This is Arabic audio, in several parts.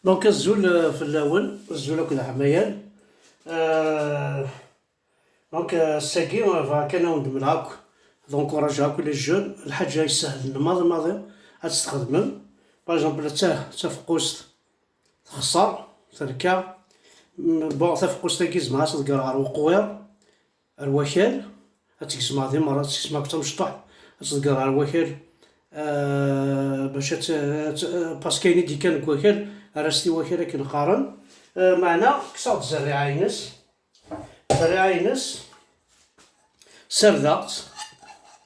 دونك الزول في الاول الزول هكذا عميان. آه دونك الساكي كان ندم معاك. دونك نرجعك لي جون الحاجه يسهل الماضي غتستخدمهم. باغ اكزومبل تا فقوست تخسر تركا بون تا فقوست كيزمها تدقر على الوقوير الوكال تكزمها ذي مرات تكزمها كتا مشطح تدقر على الوكال. باش باسكاين دي كان وكال راستي وكال كنقارن معنا كسا تزرع عينس زرع عينس سردات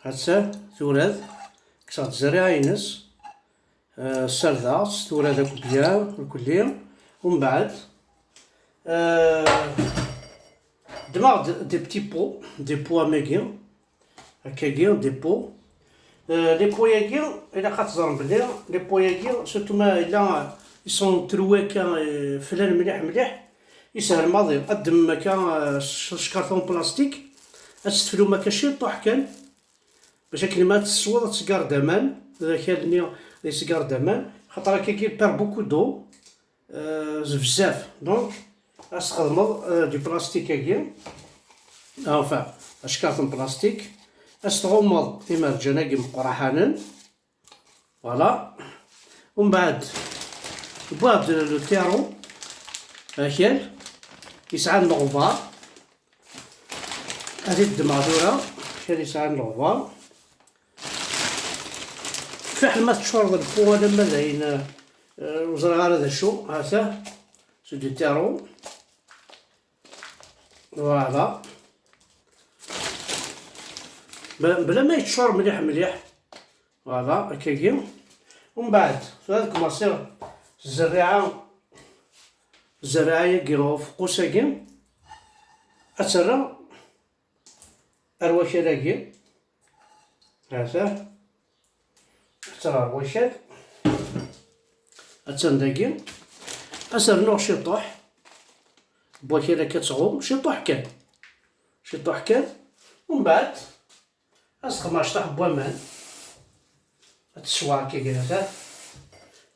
هاتسا توراد كسا تزرع عينس سردات توراد بيان الكلية ومن بعد دماغ دي بو ميغي هكاكيا دي بو لي بوياكي الا كتزرب بلي لي بوياكي سورتو ما الا يسون ترواكا فلان مليح يسهل ماضي قدم ما كان شكارطون بلاستيك تستفلو ما كاشي طوح كان باش كلمات الصوره تسكار دمان كان لي سكار دمان خاطر كي بير بوكو دو بزاف دونك استخدمو دي بلاستيك هكا enfin شكارطون بلاستيك استغمض في مرجانة كي مقرحانا فوالا. ومن بعد بعد لو تيرو هاكل يسعى الغبار هذه الدمعذورة كان يسعى الغبار فحل ما تشرب القوة لما زين وزرع هذا شو هذا سو دو تيرو فوالا بلا ما يتشور مليح فوالا هكاكي. ومن بعد هاد كوماسير الزراعة كيغو فقوساكي أتسرى أرواكالاكي هذا أتسرى أرواكال أتسنداكي أسر نوع شطوح بواكالا كتغوم شطوح كان ومن بعد أسخدم شطح بوامان تسوا كي هكذا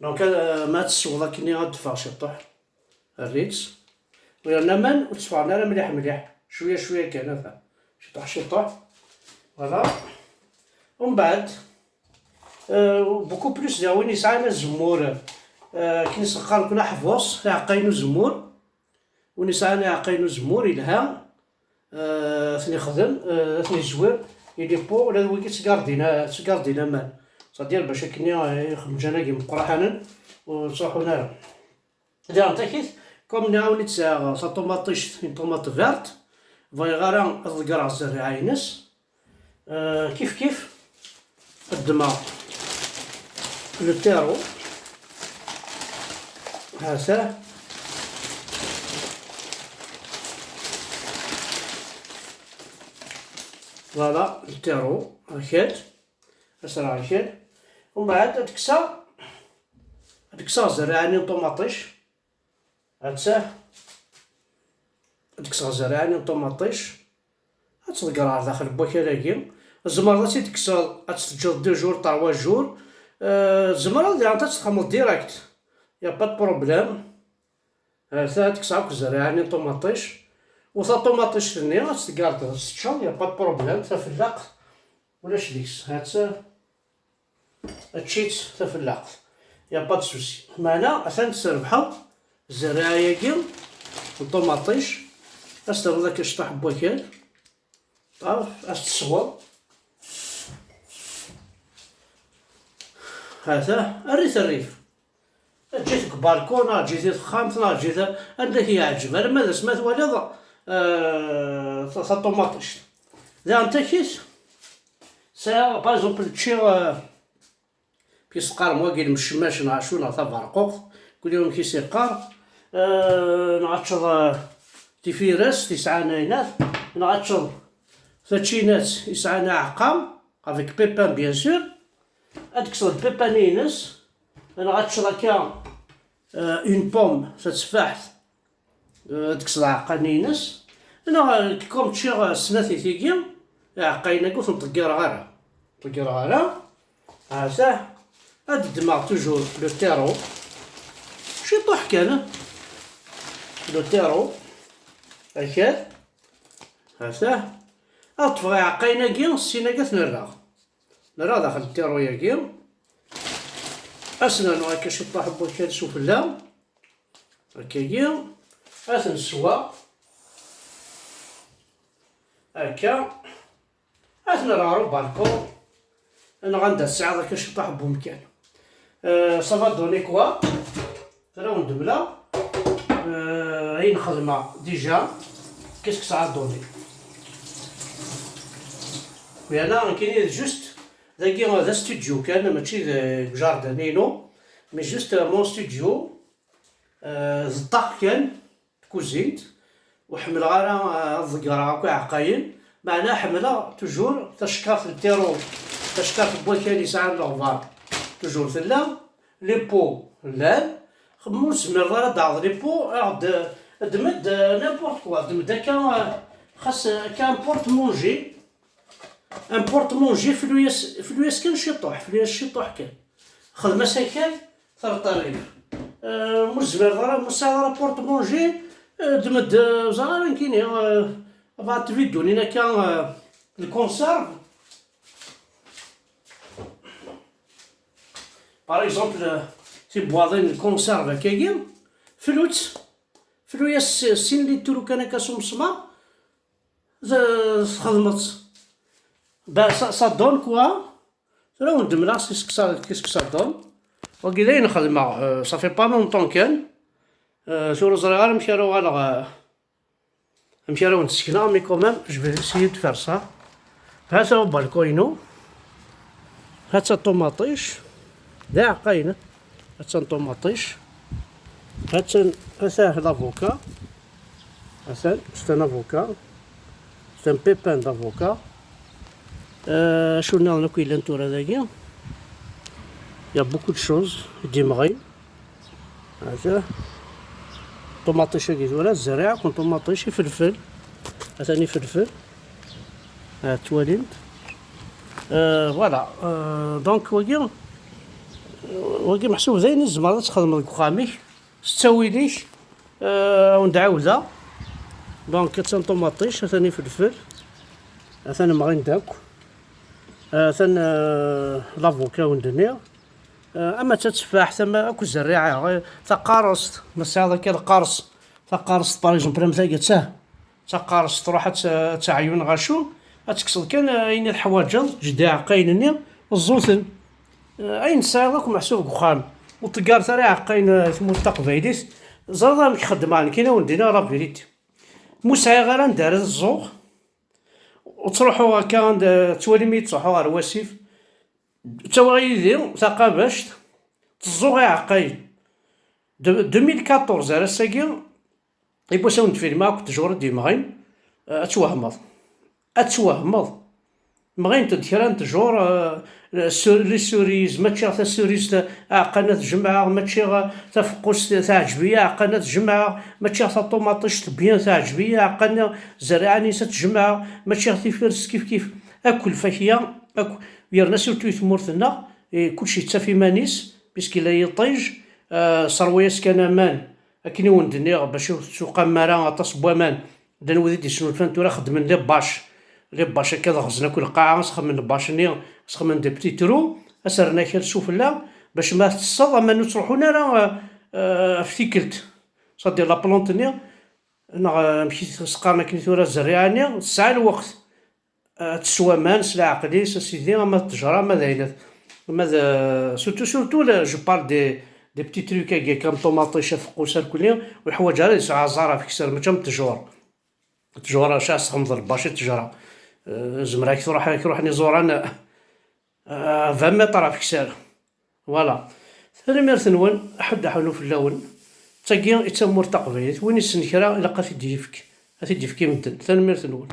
دونك ما تسوا كني غدفع شطح الريتس ويرنا مان وتصفعنا راه مليح شويه كان هذا شطح فوالا. ومن بعد بوكو بلوس وين يسعانا الزمور كي نسقر كنا حفوص عقاينو زمور وين يسعانا عقاينو زمور يلها ثني خدم ثني زوير يدي بو ولا ويكي تسكاردينا مان صدير باش كني يخدم جناكي مقرحانا وصحونا دير نتاكيت كوم نعاوني تساغ سا طوماطيش طوماط فيرت فاي غارا تذكر الزرع عينس كيف قدما لو تيرو هذا فوالا التيرو هكاك أسرع هكاك. ومن بعد تكسا زرعاني طوماطيش هاتساه تكسا زرعاني طوماطيش هتذكرها داخل بوكالاكي الزمرة تكسا هتسجل 2 جور 3 جور الزمرة يعني تتخمض ديراكت يا با بروبليم. هذا تكسا زرعاني طوماطيش وثا طوماطيش ثاني غتقارد ستشا يا با بروبليم تفلاق ولاش ديكس هات تشيت تفلاق يا با سوسي معنا عشان تربحو الزراعية كيل الطوماطيش استغل داك الشطح بوكال تصور هذا الريف جيتك بالكون جيتي خامتنا جيت عندك يعجب انا ماذا سمعت ولا طوماطيش ذا انت كيس سا باغ اكزومبل تشي كيسقار مواكيل مشماش نعشو نعطا برقوق كل يوم كيسيقار نعطشر تيفيرس تسعة ناينات نعطشر ثاتشينات يسعانا عقام افيك بيبان بيان سور ادكسر بيبانينس نعطشر هكا اون بوم تتفاحت ديك عقانينس انا كوم تشي سناتي تيكي عقاينا كوث نطقير غارة هذا هاد الدماغ توجور لو تيرو شيطوح كان لو تيرو هكذا هذا اطفى عقينا كي سينا كاع نرى داخل التيرو ياكي اسنانو هكا شيطوح بوكال سفلا هكايا نسوا هكا نرارو بالكو انا غندير الساعه هكا شيطوح بمكان صافا دوني كوا تراو ندبلا هاي نخدمها ديجا كيسك ساعه دوني وي انا كاين جوست داكي هذا ستوديو كان ماشي جاردانينو مي جوست مون ستوديو زطاق كان كوزينت وحمل غير الزقرا هكا عقاين معناها حمله توجور تشكر في التيرو تشكر في بوكالي ساعه لوفار توجور ثلا لي بو لان خمو زمر راه داض لي بو دمد نيمبورط كوا دمد هكا خاص كان بورت مونجي ان بورت مونجي فلوياس كان شيطوح فلوياس شيطوح كان خدمه ساكن 3000 مزمر راه مسا بورت مونجي دمد زعما كاين فات فيديو لينا كان الكونسيرف باغ اكزومبل تي بواضين الكونسيرف هكايا فلوياس 6 لتر كان كاسو مسمار خدمت ça donne quoi là on demande qu'est-ce que ça donne وقيلين نخدمها ça fait pas longtemps كان شو صغار مشاو على مشاو نسكنا مي كومام جو في اسيي دو فار صا هذا هو بالكوينو هذا طوماطيش داع قاينه هذا طوماطيش هذا لافوكا هذا c'est un avocat c'est un pépin d'avocat شو نعمل لكم إلا نتورا داكيا يا بوكو دو شوز ديمغي هذا طوماطيش هاكي ولا الزرع كون طوماطيش فلفل ثاني فلفل توالينت فوالا دونك واقي محسوب زين الزمرة تخدم لك وخاميك ستاويليش وندعاوزها دونك تان طوماطيش ثاني فلفل ثاني مغين داك ثان لافوكا وندنيا اما تتفاح ثم اكو زريعه تقارصت مسا هذاك القرص تقارصت باغ اكزومبل مثلا تقارصت تروح تعيون غاشو تكسر كان اين الحواجر جداع قاينني الزوثن اين سايغك محسوب وخام وتقار ثري عقاين ثمو التقبيليت زرا مخدمان كاينه وندينا راه فيريتي موسعي غير ندار الزوغ وتروحوا هكا توالي تروحوا غير واسيف تا غيدير ثقه باش تزوغ عقاين 2014 راه ساكي يبوساو نتفيلما كنت جور ديمغين اتوهمض مغين تذكر تجور لي سوريز ماشي تاع سوريز عقلنا تجمع ماشي تاع فقوس تاع عجبيه عقلنا تجمع ماشي تاع طوماطيش بيان تاع عجبيه عقلنا زرعه نيسه تجمع ماشي تيفرس كيف اكل فاكهه اكل يرنا سورتو يتمورثنا كلشي حتى في مانيس بيسكي لا يطيج صروياس كان مان اكني وندني باش سوق مارا تصبوا مان دان ودي شنو فانتورا خدمن لي باش هكا غزنا كل قاعه نسخمن باشني نسخمن دي بتي ترو اسرنا كال سفلا باش ما تصد ما نروحونا راه فتيكلت صدي لا بلونطني انا مشيت سقارنا كنيتورا الزريعاني الساعه الوقت تسوى مان سلا عقلي سيدي ما تجرى ما داينات ماذا سورتو لا جو بار دي بتي تروك هكا كام طوماطيش فقوسه الكليه والحوايج هذه زعزاره في كسر ماشي تجور شاع سخمض الباشي تجرى زمراك تروح نزور 20 متر في كسر فوالا ثاني مرثنون حد حلو في اللون تاكي يتسمور تقبيلات وين السنكره الا قا تدي فيك مدن ثاني مرثنون